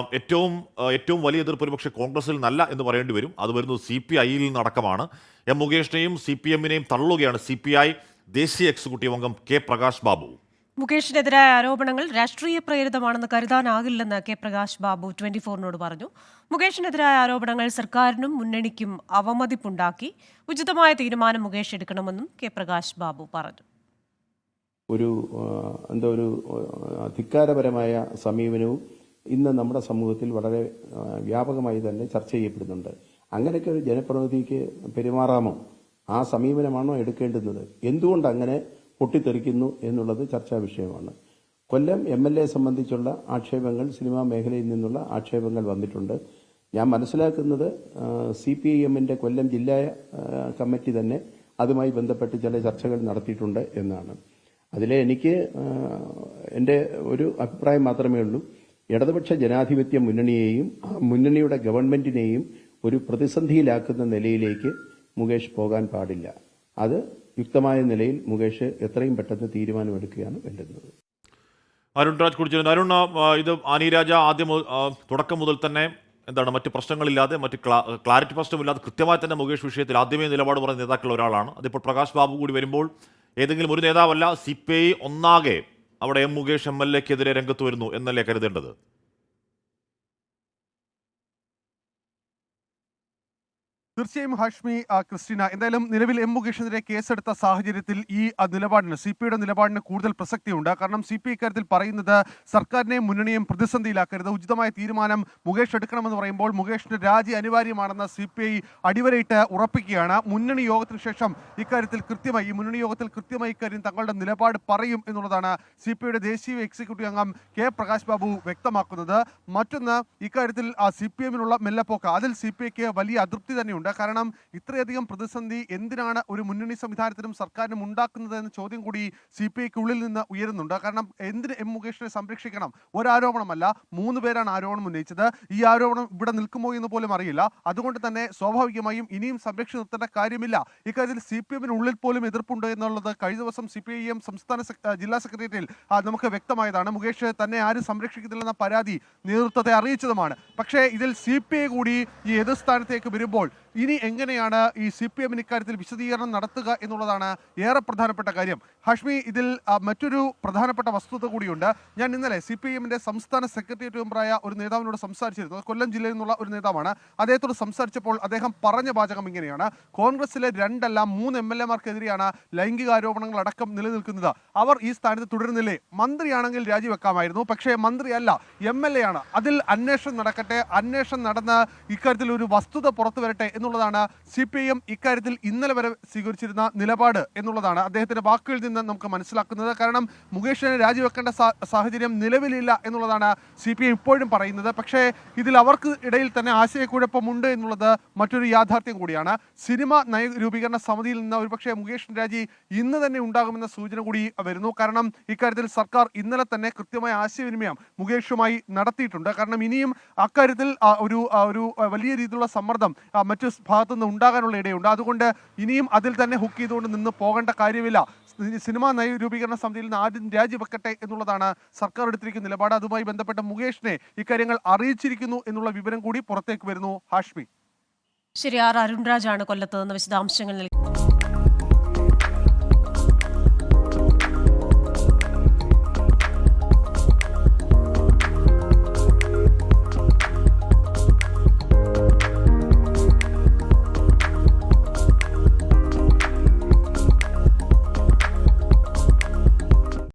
ഏറ്റവും വലിയ എതിർപ്പ് ഒരുപക്ഷെ കോൺഗ്രസിൽ നല്ല എന്ന് പറയേണ്ടി വരും. അത് വരുന്നത് CPIയിൽ നിന്നടക്കമാണ്. മുകേഷിനെയും CPM-നെയും തള്ളുകയാണ് CPI ദേശീയ എക്സിക്യൂട്ടീവ് അംഗം കെ പ്രകാശ് ബാബു. മുകേഷിനെതിരായ ആരോപണങ്ങൾ രാഷ്ട്രീയ പ്രേരിതമാണെന്ന് കരുതാനാകില്ലെന്ന് കെ പ്രകാശ് ബാബു 24-നോട് പറഞ്ഞു. മുകേഷിനെതിരായ ആരോപണങ്ങൾ സർക്കാരിനും മുന്നണിക്കും അവമതിപ്പുണ്ടാക്കി. ഉചിതമായ തീരുമാനം മുകേഷ് എടുക്കണമെന്നും കെ പ്രകാശ് ബാബു പറഞ്ഞു. ഒരു ധിക്കാരപരമായ സമീപനവും ഇന്ന് നമ്മുടെ സമൂഹത്തിൽ വളരെ വ്യാപകമായി തന്നെ ചർച്ച ചെയ്യപ്പെടുന്നുണ്ട്. അങ്ങനെയൊക്കെ ഒരു ജനപ്രതിനിധിക്ക് പെരുമാറാമോ? ആ സമീപനമാണോ എടുക്കേണ്ടുന്നത്? എന്തുകൊണ്ട് അങ്ങനെ പൊട്ടിത്തെറിക്കുന്നു എന്നുള്ളത് ചർച്ചാ വിഷയമാണ്. കൊല്ലം MLA സംബന്ധിച്ചുള്ള ആക്ഷേപങ്ങൾ, സിനിമാ മേഖലയിൽ നിന്നുള്ള ആക്ഷേപങ്ങൾ വന്നിട്ടുണ്ട്. ഞാൻ മനസ്സിലാക്കുന്നത് CPIM-ന്റെ കൊല്ലം ജില്ലാ കമ്മിറ്റി തന്നെ അതുമായി ബന്ധപ്പെട്ട് ചില ചർച്ചകൾ നടത്തിയിട്ടുണ്ട് എന്നാണ്. അതിലെ എനിക്ക് എൻ്റെ ഒരു അഭിപ്രായം മാത്രമേ ഉള്ളൂ. ഇടതുപക്ഷ ജനാധിപത്യ മുന്നണിയെയും മുന്നണിയുടെ ഗവൺമെന്റിനെയും ഒരു പ്രതിസന്ധിയിലാക്കുന്ന നിലയിലേക്ക് മുകേഷ് പോകാൻ പാടില്ല. അത് യുക്തമായ നിലയിൽ മുകേഷ് എത്രയും പെട്ടെന്ന് തീരുമാനമെടുക്കുകയാണ് വേണ്ടുന്നത്. അരുൺ രാജ് കുടിച്ചിരുന്നു. അരുൺ, ഇത് ആനി രാജ തുടക്കം മുതൽ തന്നെ മറ്റ് പ്രശ്നങ്ങളില്ലാതെ, മറ്റ് ക്ലാരിറ്റി പ്രശ്നമില്ലാതെ കൃത്യമായി തന്നെ മുകേഷ് വിഷയത്തിൽ ആദ്യമേ നിലപാട് പറഞ്ഞ നേതാക്കളിൽ ഒരാളാണ്. അതിപ്പോൾ പ്രകാശ് ബാബു കൂടി വരുമ്പോൾ ഏതെങ്കിലും ഒരു നേതാവല്ല, CPI ഒന്നാകെ അവിടെ മുകേഷ് MLA-ക്കെതിരെ രംഗത്ത് വരുന്നു എന്നല്ലേ കരുതേണ്ടത്? തീർച്ചയായും ഹാഷ്മി, ക്രിസ്റ്റീന, എന്തായാലും നിലവിൽ മുകേഷിനെതിരെ കേസെടുത്ത സാഹചര്യത്തിൽ ഈ നിലപാടിന്, CPIയുടെ നിലപാടിന് കൂടുതൽ പ്രസക്തിയുണ്ട്. കാരണം CPI ഇക്കാര്യത്തിൽ പറയുന്നത് സർക്കാരിനെയും മുന്നണിയെയും പ്രതിസന്ധിയിലാക്കരുത്, ഉചിതമായ തീരുമാനം മുകേഷ് എടുക്കണമെന്ന് പറയുമ്പോൾ മുകേഷിന്റെ രാജി അനിവാര്യമാണെന്ന് CPI അടിവരയിട്ട് ഉറപ്പിക്കുകയാണ്. മുന്നണി യോഗത്തിന് ശേഷം ഇക്കാര്യത്തിൽ കൃത്യമായി ഇക്കാര്യം തങ്ങളുടെ നിലപാട് പറയും എന്നുള്ളതാണ് CPIയുടെ ദേശീയ എക്സിക്യൂട്ടീവ് അംഗം കെ പ്രകാശ് ബാബു വ്യക്തമാക്കുന്നത്. മറ്റൊന്ന്, ഇക്കാര്യത്തിൽ CPM-നുള്ള മെല്ലപ്പോക്ക്, അതിൽ CPIക്ക് വലിയ അതൃപ്തി തന്നെയുണ്ട്. കാരണം ഇത്രയധികം പ്രതിസന്ധി എന്തിനാണ് ഒരു മുന്നണി സംവിധാനത്തിനും സർക്കാരിനും ഉണ്ടാക്കുന്നത് എന്ന ചോദ്യം കൂടി CPIക്കുള്ളിൽ നിന്ന് ഉയരുന്നുണ്ട്. കാരണം എന്തിന് മുകേഷിനെ സംരക്ഷിക്കണം? ഒരാരോപണമല്ല, 3 പേരാണ് ആരോപണം ഉന്നയിച്ചത്. ഈ ആരോപണം ഇവിടെ നിൽക്കുമോ എന്ന് പോലും അറിയില്ല. അതുകൊണ്ട് തന്നെ സ്വാഭാവികമായും ഇനിയും സംരക്ഷിച്ച് നിർത്തേണ്ട കാര്യമില്ല. ഇക്കാര്യത്തിൽ CPM-നുള്ളിൽ പോലും എതിർപ്പുണ്ട് എന്നുള്ളത് കഴിഞ്ഞ ദിവസം CPIM സംസ്ഥാന ജില്ലാ സെക്രട്ടേറിയറ്റിൽ നമുക്ക് വ്യക്തമായതാണ്. മുകേഷ് തന്നെ ആരും സംരക്ഷിക്കുന്നില്ലെന്ന പരാതി നേതൃത്വത്തെ അറിയിച്ചതുമാണ്. പക്ഷേ ഇതിൽ CPI കൂടി ഈ എതിർ സ്ഥാനത്തേക്ക് വരുമ്പോൾ ഇനി എങ്ങനെയാണ് ഈ CPM-ന് ഇക്കാര്യത്തിൽ വിശദീകരണം നടത്തുക എന്നുള്ളതാണ് ഏറെ പ്രധാനപ്പെട്ട കാര്യം. ഹാഷ്മി, ഇതിൽ മറ്റൊരു പ്രധാനപ്പെട്ട വസ്തുത കൂടിയുണ്ട്. ഞാൻ ഇന്നലെ CPM-ന്റെ സംസ്ഥാന സെക്രട്ടേറിയറ്റ് മെമ്പറായ ഒരു നേതാവിനോട് സംസാരിച്ചിരുന്നു. കൊല്ലം ജില്ലയിൽ നിന്നുള്ള ഒരു നേതാവാണ്. അദ്ദേഹത്തോട് സംസാരിച്ചപ്പോൾ അദ്ദേഹം പറഞ്ഞ വാചകം ഇങ്ങനെയാണ്: കോൺഗ്രസിലെ 2 അല്ല 3 MLA-മാർക്കെതിരെയാണ് ലൈംഗിക ആരോപണങ്ങൾ അടക്കം നിലനിൽക്കുന്നത്. അവർ ഈ സ്ഥാനത്ത് തുടരുന്നില്ലേ? മന്ത്രിയാണെങ്കിൽ രാജിവെക്കാമായിരുന്നു. പക്ഷേ മന്ത്രിയല്ല, MLA ആണ്. അതിൽ അന്വേഷണം നടക്കട്ടെ, അന്വേഷണം നടന്ന് ഇക്കാര്യത്തിൽ ഒരു വസ്തുത പുറത്തു വരട്ടെ എന്നുള്ളതാണ് CPIM ഇക്കാര്യത്തിൽ ഇന്നലെ വരെ സ്വീകരിച്ചിരുന്ന നിലപാട് എന്നുള്ളതാണ് അദ്ദേഹത്തിന്റെ വാക്കുകളിൽ നിന്ന് നമുക്ക് മനസ്സിലാക്കുന്നത്. കാരണം മുകേഷിനെ രാജിവെക്കേണ്ട സാഹചര്യം നിലവിലില്ല എന്നുള്ളതാണ് CPIM ഇപ്പോഴും പറയുന്നത്. പക്ഷേ ഇതിൽ അവർക്ക് ഇടയിൽ തന്നെ ആശയക്കുഴപ്പമുണ്ട് എന്നുള്ളത് മറ്റൊരു യാഥാർത്ഥ്യം കൂടിയാണ്. സിനിമ നയരൂപീകരണ സമിതിയിൽ നിന്ന് ഒരുപക്ഷെ മുകേഷിന്റെ രാജി ഇന്ന് തന്നെ ഉണ്ടാകുമെന്ന സൂചന കൂടി വരുന്നു. കാരണം ഇക്കാര്യത്തിൽ സർക്കാർ ഇന്നലെ തന്നെ കൃത്യമായ ആശയവിനിമയം മുകേഷുമായി നടത്തിയിട്ടുണ്ട്. കാരണം ഇനിയും അക്കാര്യത്തിൽ ഒരു വലിയ രീതിയിലുള്ള സമ്മർദ്ദം മറ്റു ഭാഗത്തുനിന്ന് ഉണ്ടാകാനുള്ള ഇടയുണ്ട്. അതുകൊണ്ട് ഇനിയും അതിൽ തന്നെ ഹുക്ക് ചെയ്തുകൊണ്ട് നിന്ന് പോകേണ്ട കാര്യമില്ല. സിനിമാ നയരൂപീകരണ സമിതിയിൽ നിന്ന് ആദ്യം രാജിവെക്കട്ടെ എന്നുള്ളതാണ് സർക്കാർ എടുത്തിരിക്കുന്ന നിലപാട്. അതുമായി ബന്ധപ്പെട്ട മുകേഷിനെ ഇക്കാര്യങ്ങൾ അറിയിച്ചിരിക്കുന്നു എന്നുള്ള വിവരം കൂടി പുറത്തേക്ക് വരുന്നു. ഹാഷ്മി. ശരി, അരുൺ രാജാണ് കൊല്ലത്ത് നിന്ന് വിശദാംശങ്ങൾ നൽകി.